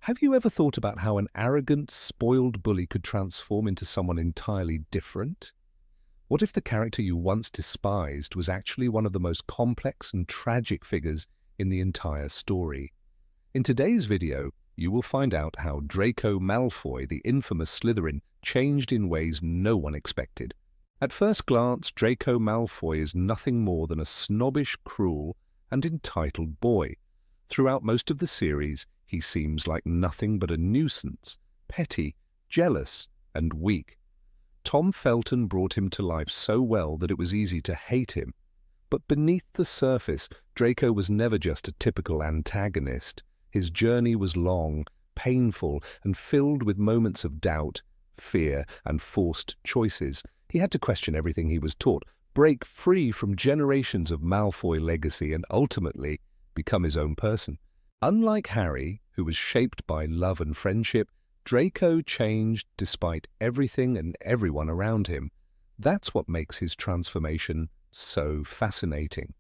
Have you ever thought about how an arrogant, spoiled bully could transform into someone entirely different? What if the character you once despised was actually one of the most complex and tragic figures in the entire story? In today's video, you will find out how Draco Malfoy, the infamous Slytherin, changed in ways no one expected. At first glance, Draco Malfoy is nothing more than a snobbish, cruel, and entitled boy. Throughout most of the series, he seems like nothing but a nuisance, petty, jealous, and weak. Tom Felton brought him to life so well that it was easy to hate him. But beneath the surface, Draco was never just a typical antagonist. His journey was long, painful, and filled with moments of doubt, fear, and forced choices. He had to question everything he was taught, break free from generations of Malfoy legacy, and ultimately become his own person. Unlike Harry, who was shaped by love and friendship, Draco changed despite everything and everyone around him. That's what makes his transformation so fascinating.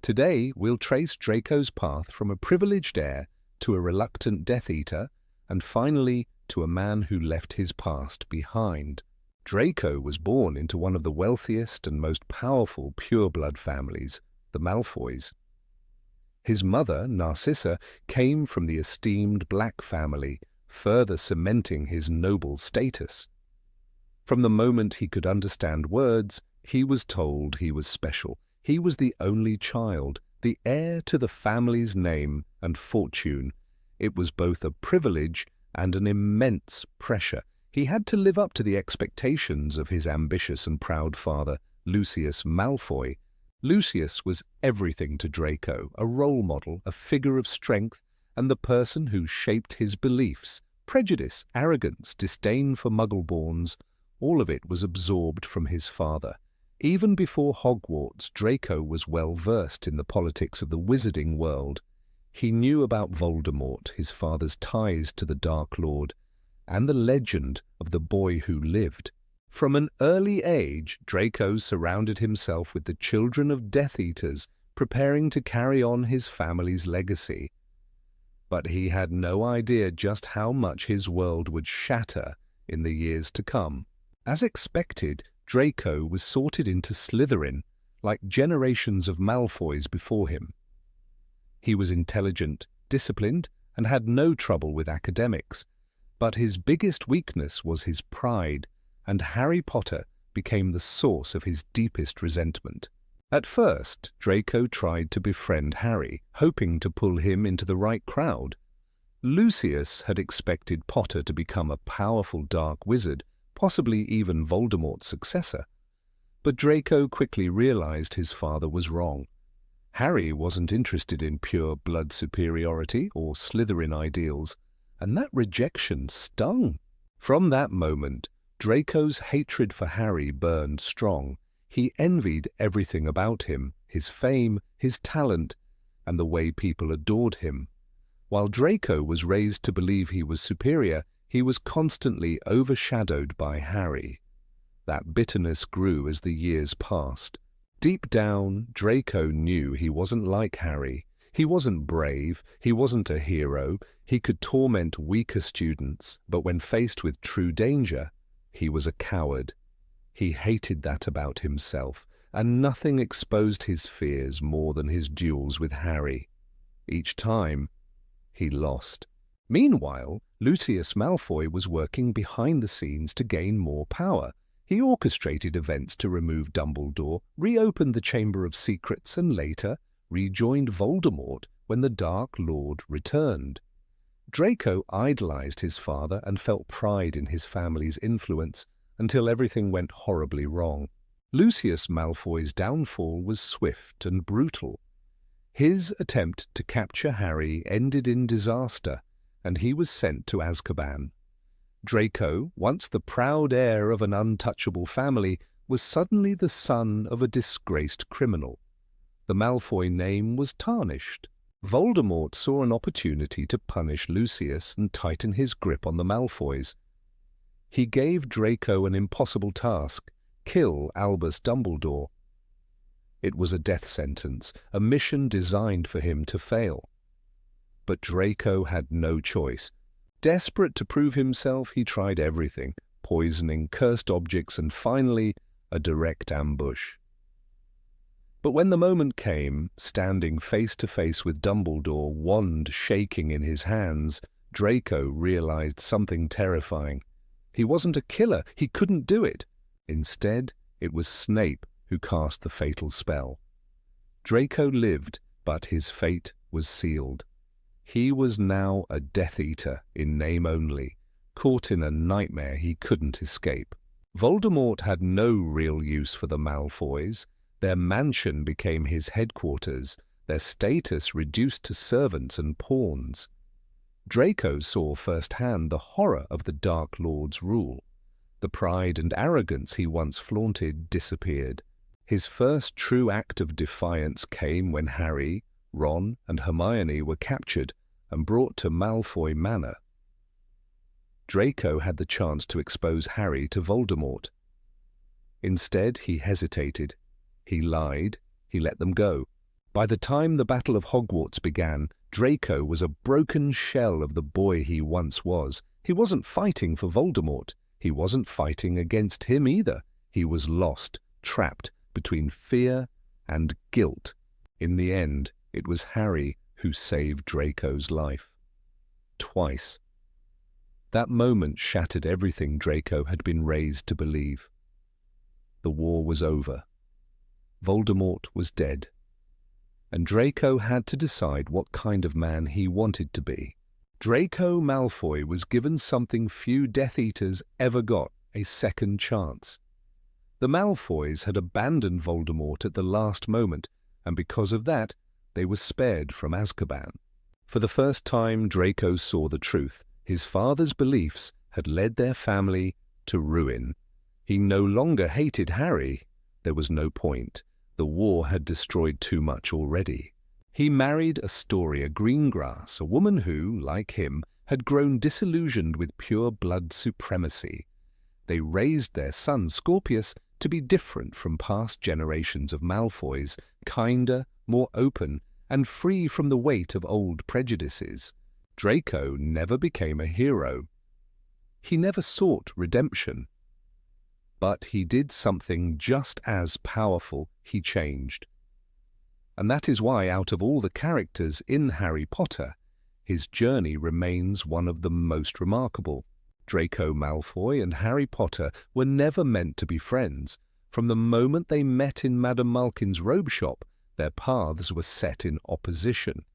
Today, we'll trace Draco's path from a privileged heir to a reluctant Death Eater, and finally to a man who left his past behind. Draco was born into one of the wealthiest and most powerful pureblood families, the Malfoys. His mother, Narcissa, came from the esteemed Black family, further cementing his noble status. From the moment he could understand words, he was told he was special. He was the only child, the heir to the family's name and fortune. It was both a privilege and an immense pressure. He had to live up to the expectations of his ambitious and proud father, Lucius Malfoy. Lucius was everything to Draco, a role model, a figure of strength, and the person who shaped his beliefs. Prejudice, arrogance, disdain for Muggle-borns, all of it was absorbed from his father. Even before Hogwarts, Draco was well versed in the politics of the wizarding world. He knew about Voldemort, his father's ties to the Dark Lord, and the legend of the boy who lived. From an early age, Draco surrounded himself with the children of Death Eaters, preparing to carry on his family's legacy. But he had no idea just how much his world would shatter in the years to come. As expected, Draco was sorted into Slytherin, like generations of Malfoys before him. He was intelligent, disciplined, and had no trouble with academics. But his biggest weakness was his pride, and Harry Potter became the source of his deepest resentment. At first, Draco tried to befriend Harry, hoping to pull him into the right crowd. Lucius had expected Potter to become a powerful dark wizard, possibly even Voldemort's successor. But Draco quickly realized his father was wrong. Harry wasn't interested in pure blood superiority or Slytherin ideals, and that rejection stung. From that moment, Draco's hatred for Harry burned strong. He envied everything about him, his fame, his talent, and the way people adored him. While Draco was raised to believe he was superior, he was constantly overshadowed by Harry. That bitterness grew as the years passed. Deep down, Draco knew he wasn't like Harry. He wasn't brave, he wasn't a hero, he could torment weaker students, but when faced with true danger, he was a coward. He hated that about himself, and nothing exposed his fears more than his duels with Harry. Each time, he lost. Meanwhile, Lucius Malfoy was working behind the scenes to gain more power. He orchestrated events to remove Dumbledore, reopened the Chamber of Secrets, and later rejoined Voldemort when the Dark Lord returned. Draco idolized his father and felt pride in his family's influence until everything went horribly wrong. Lucius Malfoy's downfall was swift and brutal. His attempt to capture Harry ended in disaster, and he was sent to Azkaban. Draco, once the proud heir of an untouchable family, was suddenly the son of a disgraced criminal. The Malfoy name was tarnished. Voldemort saw an opportunity to punish Lucius and tighten his grip on the Malfoys. He gave Draco an impossible task: kill Albus Dumbledore. It was a death sentence, a mission designed for him to fail. But Draco had no choice. Desperate to prove himself, he tried everything: poisoning, cursed objects, and finally, a direct ambush. But when the moment came, standing face to face with Dumbledore, wand shaking in his hands, Draco realized something terrifying. He wasn't a killer. He couldn't do it. Instead, it was Snape who cast the fatal spell. Draco lived, but his fate was sealed. He was now a Death Eater in name only, caught in a nightmare he couldn't escape. Voldemort had no real use for the Malfoys. Their mansion became his headquarters, their status reduced to servants and pawns. Draco saw firsthand the horror of the Dark Lord's rule. The pride and arrogance he once flaunted disappeared. His first true act of defiance came when Harry, Ron, and Hermione were captured and brought to Malfoy Manor. Draco had the chance to expose Harry to Voldemort. Instead, he hesitated. He lied. He let them go. By the time the Battle of Hogwarts began, Draco was a broken shell of the boy he once was. He wasn't fighting for Voldemort. He wasn't fighting against him either. He was lost, trapped between fear and guilt. In the end, it was Harry who saved Draco's life. Twice. That moment shattered everything Draco had been raised to believe. The war was over. Voldemort was dead. And Draco had to decide what kind of man he wanted to be. Draco Malfoy was given something few Death Eaters ever got: a second chance. The Malfoys had abandoned Voldemort at the last moment, and because of that, they were spared from Azkaban. For the first time, Draco saw the truth. His father's beliefs had led their family to ruin. He no longer hated Harry. There was no point. The war had destroyed too much already. He married Astoria Greengrass, a woman who, like him, had grown disillusioned with pure blood supremacy. They raised their son Scorpius to be different from past generations of Malfoys, kinder, more open, and free from the weight of old prejudices. Draco never became a hero. He never sought redemption. But he did something just as powerful. He changed. And that is why, out of all the characters in Harry Potter, his journey remains one of the most remarkable. Draco Malfoy and Harry Potter were never meant to be friends. From the moment they met in Madame Malkin's robe shop, their paths were set in opposition.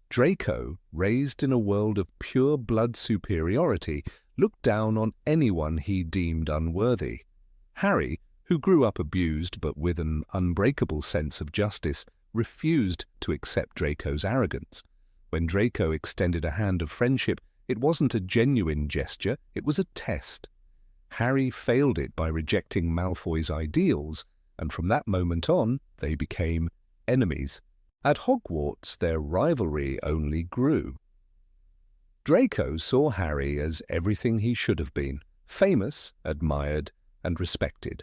Draco, raised in a world of pure blood superiority, looked down on anyone he deemed unworthy. Harry, who grew up abused but with an unbreakable sense of justice, refused to accept Draco's arrogance. When Draco extended a hand of friendship, it wasn't a genuine gesture, it was a test. Harry failed it by rejecting Malfoy's ideals, and from that moment on, they became enemies. At Hogwarts, their rivalry only grew. Draco saw Harry as everything he should have been: famous, admired, and respected.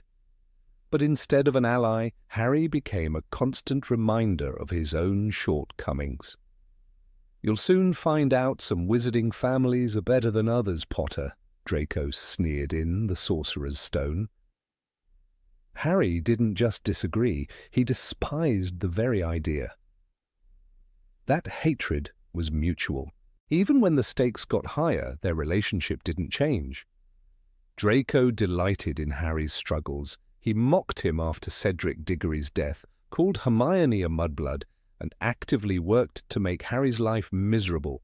But instead of an ally, Harry became a constant reminder of his own shortcomings. "You'll soon find out some wizarding families are better than others, Potter," Draco sneered in The Sorcerer's Stone. Harry didn't just disagree, he despised the very idea. That hatred was mutual. Even when the stakes got higher, their relationship didn't change. Draco delighted in Harry's struggles. He mocked him after Cedric Diggory's death, called Hermione a mudblood, and actively worked to make Harry's life miserable.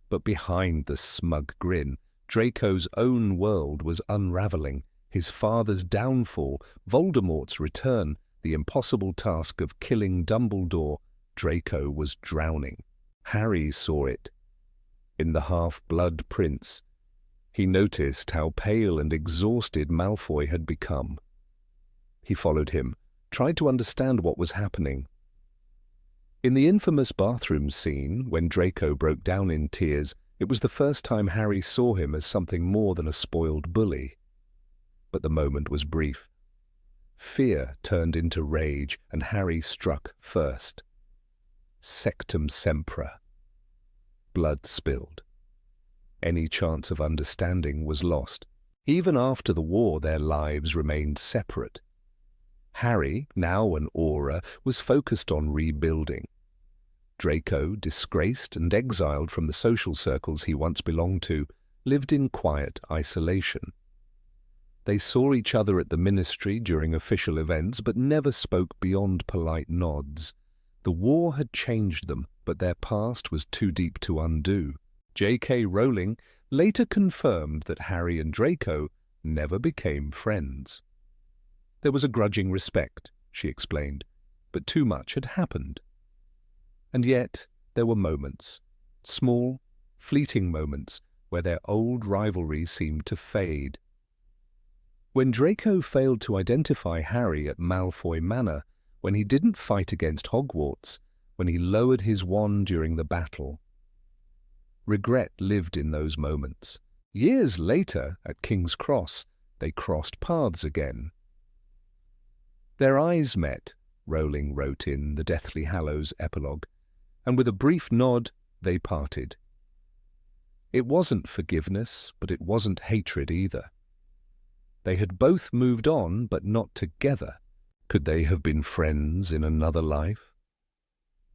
But behind the smug grin, Draco's own world was unraveling. His father's downfall, Voldemort's return, the impossible task of killing Dumbledore. Draco was drowning. Harry saw it. In the Half-Blood Prince, he noticed how pale and exhausted Malfoy had become. He followed him, tried to understand what was happening. In the infamous bathroom scene, when Draco broke down in tears, it was the first time Harry saw him as something more than a spoiled bully. But the moment was brief. Fear turned into rage, and Harry struck first. Sectum sempra. Blood spilled. Any chance of understanding was lost. Even after the war, their lives remained separate. Harry, now an Auror, was focused on rebuilding. Draco, disgraced and exiled from the social circles he once belonged to, lived in quiet isolation. They saw each other at the ministry during official events, but never spoke beyond polite nods. The war had changed them, but their past was too deep to undo. J.K. Rowling later confirmed that Harry and Draco never became friends. There was a grudging respect, she explained, but too much had happened. And yet there were moments, small, fleeting moments, where their old rivalry seemed to fade. When Draco failed to identify Harry at Malfoy Manor, when he didn't fight against Hogwarts, when he lowered his wand during the battle, regret lived in those moments. Years later, at King's Cross, they crossed paths again. Their eyes met, Rowling wrote in the Deathly Hallows epilogue, and with a brief nod, they parted. It wasn't forgiveness, but it wasn't hatred either. They had both moved on, but not together. Could they have been friends in another life?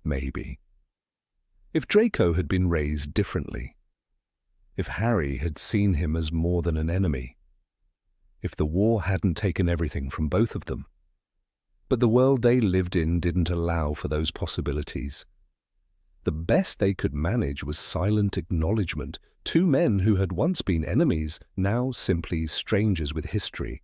Maybe. If Draco had been raised differently, if Harry had seen him as more than an enemy, if the war hadn't taken everything from both of them. But the world they lived in didn't allow for those possibilities. The best they could manage was silent acknowledgement. Two men who had once been enemies, now simply strangers with history.